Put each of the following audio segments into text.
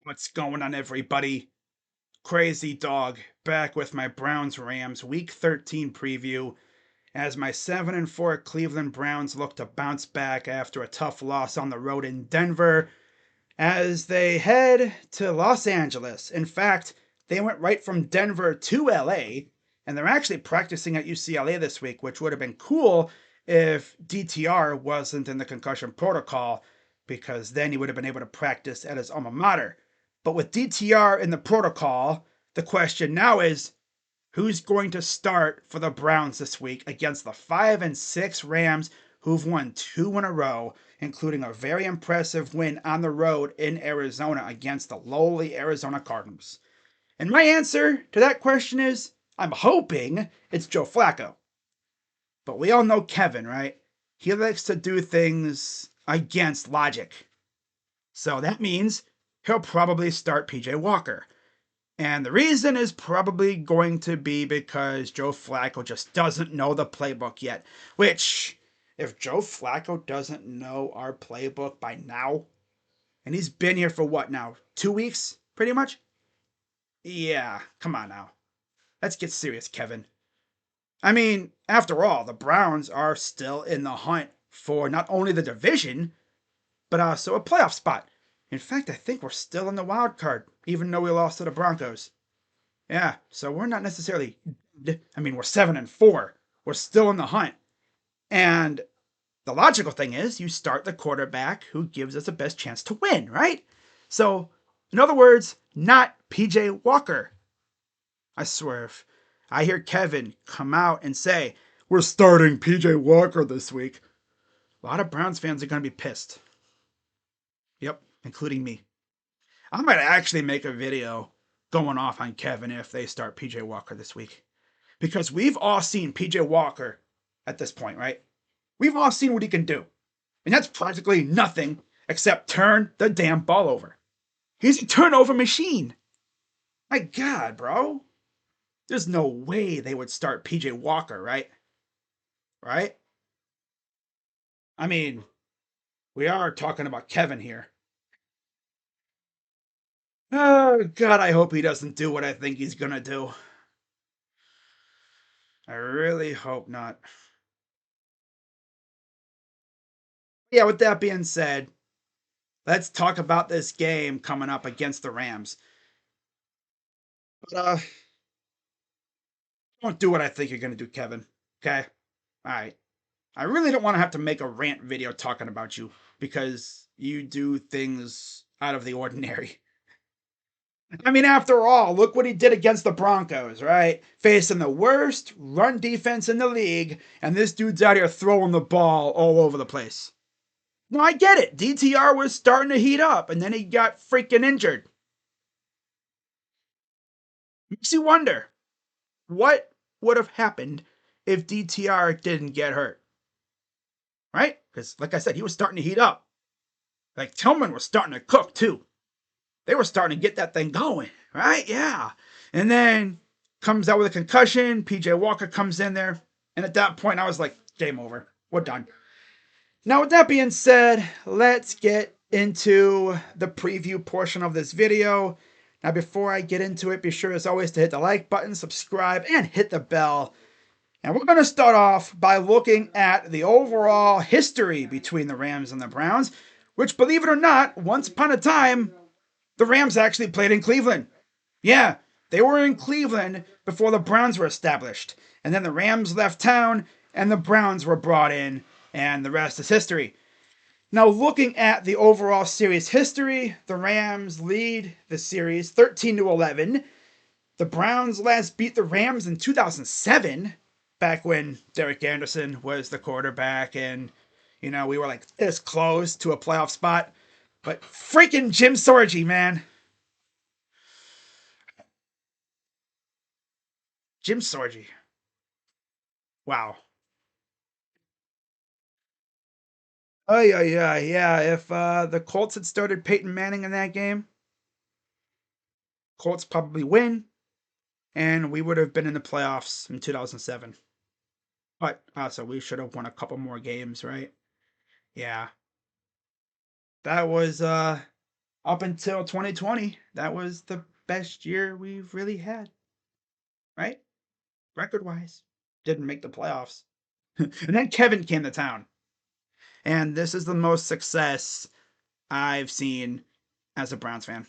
What's going on, everybody? Crazy Dog back with my Browns Rams Week 13 preview as my 7-4 Cleveland Browns look to bounce back after a tough loss on the road in Denver as they head to Los Angeles. In fact, they went right from Denver to LA, and they're actually practicing at UCLA this week, which would have been cool if DTR wasn't in the concussion protocol, because then he would have been able to practice at his alma mater. But with DTR in the protocol, the question now is who's going to start for the Browns this week against the 5-6 Rams, who've won 2 in a row, including a very impressive win on the road in Arizona against the lowly Arizona Cardinals? And my answer to that question is I'm hoping it's Joe Flacco. But we all know Kevin, right? He likes to do things against logic. So that means he'll probably start PJ Walker. And the reason is probably going to be because Joe Flacco just doesn't know the playbook yet. Which, if Joe Flacco doesn't know our playbook by now, and he's been here for what now? 2 weeks, pretty much? Yeah, come on now. Let's get serious, Kevin. I mean, after all, the Browns are still in the hunt for not only the division, but also a playoff spot. In fact, I think we're still in the wild card, even though we lost to the Broncos. Yeah, so we're not necessarily dead. I mean, we're 7-4. We're still in the hunt. And the logical thing is you start the quarterback who gives us the best chance to win, right? So, in other words, not PJ Walker. I swear, if I hear Kevin come out and say, we're starting PJ Walker this week, a lot of Browns fans are going to be pissed. Yep, including me. I might actually make a video going off on Kevin if they start PJ Walker this week. Because we've all seen PJ Walker at this point, right? We've all seen what he can do. And that's practically nothing except turn the damn ball over. He's a turnover machine. My God, bro. There's no way they would start PJ Walker, right? Right? I mean, we are talking about Kevin here. Oh, God, I hope he doesn't do what I think he's going to do. I really hope not. Yeah, with that being said, let's talk about this game coming up against the Rams. But don't do what I think you're gonna do, Kevin. Okay? Alright. I really don't want to have to make a rant video talking about you because you do things out of the ordinary. I mean, after all, look what he did against the Broncos, right? Facing the worst run defense in the league, and this dude's out here throwing the ball all over the place. Now, I get it. DTR was starting to heat up, and then he got freaking injured. Makes you wonder what would have happened if DTR didn't get hurt, right? Because, like I said, he was starting to heat up. Like, Tillman was starting to cook, too. They were starting to get that thing going, right? Yeah. And then comes out with a concussion. PJ Walker comes in there. And at that point, I was like, game over. We're done. Now, with that being said, let's get into the preview portion of this video. Now, before I get into it, be sure as always to hit the like button, subscribe, and hit the bell. And we're going to start off by looking at the overall history between the Rams and the Browns, which, believe it or not, once upon a time, the Rams actually played in Cleveland. Yeah, they were in Cleveland before the Browns were established. And then the Rams left town and the Browns were brought in, and the rest is history. Now, looking at the overall series history, the Rams lead the series 13-11. The Browns last beat the Rams in 2007, back when Derek Anderson was the quarterback and, we were like this close to a playoff spot. But freaking Jim Sorgi, man. Jim Sorgi. Wow. Oh, yeah. If the Colts had started Peyton Manning in that game, Colts probably win, and we would have been in the playoffs in 2007. But also, we should have won a couple more games, right? Yeah. That was Up until 2020, that was the best year we've really had, right? Record wise. Didn't make the playoffs. And then Kevin came to town. And this is the most success I've seen as a Browns fan.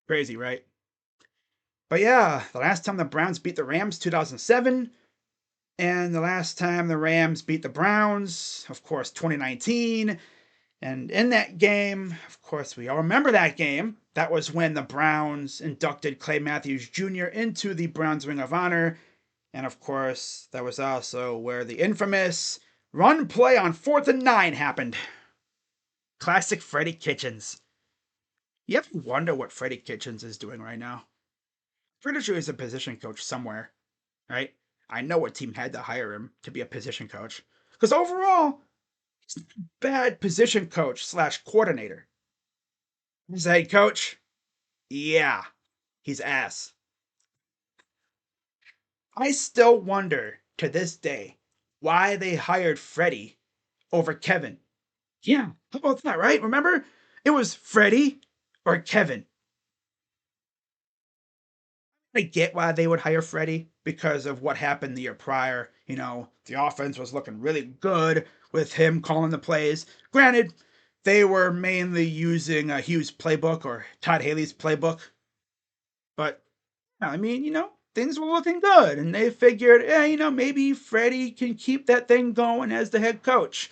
Crazy, right? But yeah, the last time the Browns beat the Rams, 2007. And the last time the Rams beat the Browns, of course, 2019. And in that game, of course, we all remember that game. That was when the Browns inducted Clay Matthews Jr. into the Browns Ring of Honor. And of course, that was also where the infamous run play on 4th and 9 happened. Classic Freddie Kitchens. You ever wonder what Freddie Kitchens is doing right now? Pretty sure he's a position coach somewhere, right? I know what team had to hire him to be a position coach. Because overall, he's not a bad position coach slash coordinator. He's a head coach. Yeah, he's ass. I still wonder to this day why they hired Freddie over Kevin. Yeah, how about that, right? Remember? It was Freddie or Kevin. I get why they would hire Freddie because of what happened the year prior. You know, the offense was looking really good with him calling the plays. Granted, they were mainly using Hughes' playbook or Todd Haley's playbook. But, I mean, things were looking good. And they figured, maybe Freddie can keep that thing going as the head coach.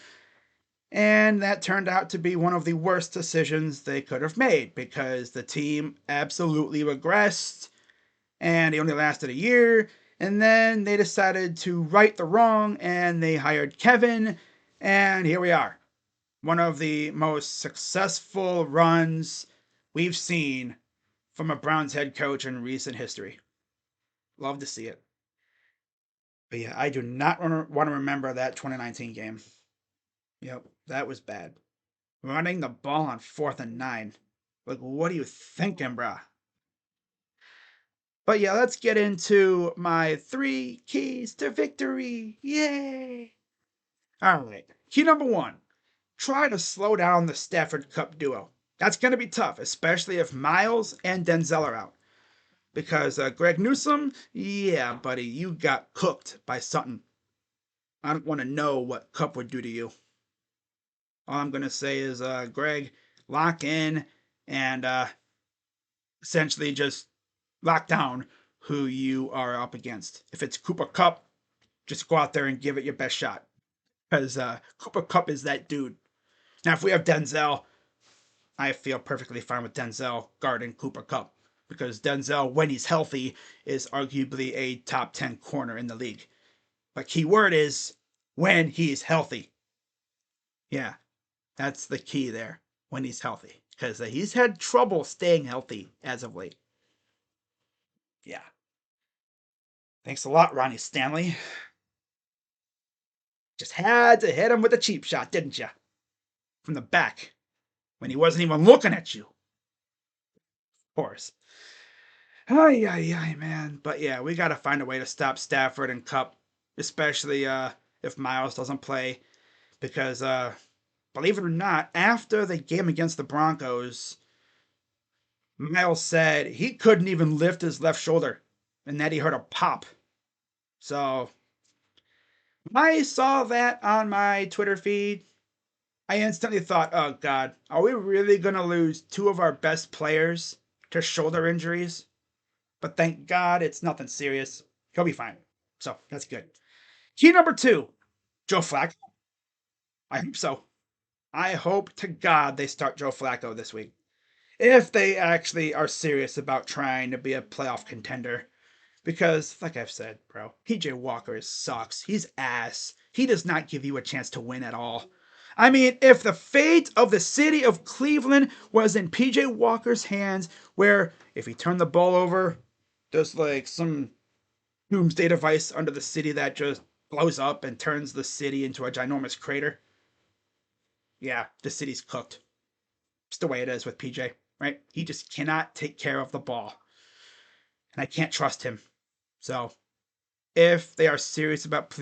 And that turned out to be one of the worst decisions they could have made because the team absolutely regressed and it only lasted a year. And then they decided to right the wrong and they hired Kevin. And here we are. One of the most successful runs we've seen from a Browns head coach in recent history. Love to see it. But yeah, I do not want to remember that 2019 game. Yep, that was bad. Running the ball on 4th and 9. Like, what are you thinking, bruh? But yeah, let's get into my 3 keys to victory. Yay! Alright, key number 1. Try to slow down the Stafford Kupp duo. That's going to be tough, especially if Miles and Denzel are out. Because Greg Newsome, yeah, buddy, you got cooked by Sutton. I don't want to know what Kupp would do to you. All I'm going to say is, Greg, lock in and essentially just lock down who you are up against. If it's Cooper Kupp, just go out there and give it your best shot. Because Cooper Kupp is that dude. Now, if we have Denzel, I feel perfectly fine with Denzel guarding Cooper Kupp. Because Denzel, when he's healthy, is arguably a top 10 corner in the league. But key word is when he's healthy. Yeah, that's the key there. When he's healthy. Because he's had trouble staying healthy as of late. Yeah. Thanks a lot, Ronnie Stanley. Just had to hit him with a cheap shot, didn't you? From the back, when he wasn't even looking at you. Of course. Ay, ay, ay, man. But yeah, we got to find a way to stop Stafford and Kupp, especially if Miles doesn't play. Because, believe it or not, after the game against the Broncos, Miles said he couldn't even lift his left shoulder and that he heard a pop. So, I saw that on my Twitter feed. I instantly thought, oh God, are we really going to lose 2 of our best players to shoulder injuries? But thank God it's nothing serious. He'll be fine. So that's good. Key number 2, Joe Flacco. I hope so. I hope to God they start Joe Flacco this week. If they actually are serious about trying to be a playoff contender. Because, like I've said, bro, PJ Walker sucks. He's ass. He does not give you a chance to win at all. I mean, if the fate of the city of Cleveland was in PJ Walker's hands, where if he turned the ball over, there's like some doomsday device under the city that just blows up and turns the city into a ginormous crater. Yeah, the city's cooked. It's the way it is with PJ, right? He just cannot take care of the ball. And I can't trust him. So, if they are serious about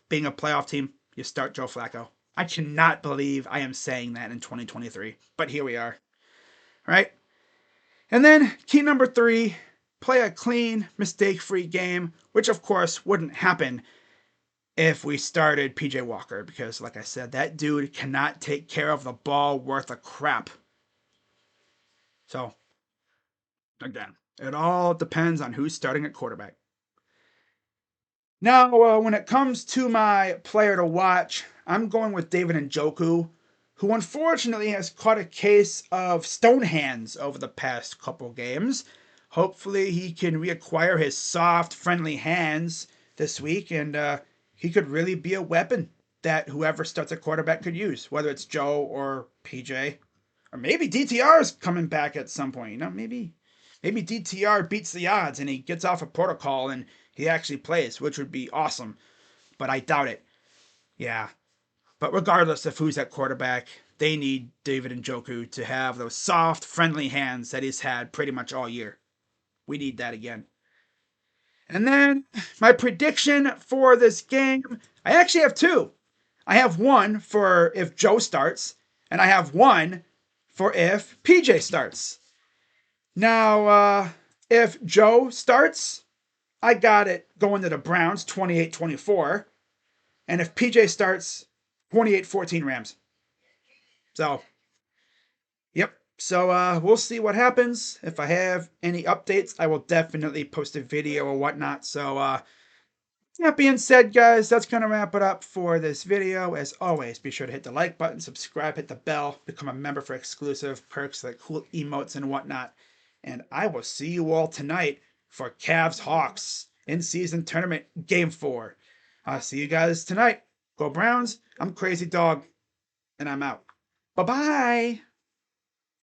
being a playoff team, you start Joe Flacco. I cannot believe I am saying that in 2023, but here we are. right? And then key number 3, play a clean, mistake-free game, which of course wouldn't happen if we started PJ Walker, because like I said, that dude cannot take care of the ball worth a crap. So, again, it all depends on who's starting at quarterback. Now, when it comes to my player to watch, I'm going with David Njoku, who unfortunately has caught a case of stone hands over the past couple games. Hopefully, he can reacquire his soft, friendly hands this week, and he could really be a weapon that whoever starts at quarterback could use, whether it's Joe or PJ. Or maybe DTR is coming back at some point. Maybe DTR beats the odds and he gets off a protocol and he actually plays, which would be awesome. But I doubt it. Yeah. But regardless of who's at quarterback, they need David Njoku to have those soft, friendly hands that he's had pretty much all year. We need that again. And then my prediction for this game, I actually have 2. I have one for if Joe starts, and I have one for if PJ starts. Now, if Joe starts, I got it going to the Browns 28-24. And if PJ starts, 28-14 Rams. So, yep. So we'll see what happens. If I have any updates, I will definitely post a video or whatnot. So that being said, guys, that's going to wrap it up for this video. As always, be sure to hit the like button, subscribe, hit the bell, become a member for exclusive perks like cool emotes and whatnot. And I will see you all tonight for Cavs Hawks in-season tournament game 4. I'll see you guys tonight. Go Browns. I'm Crazy Dog, and I'm out. Bye-bye.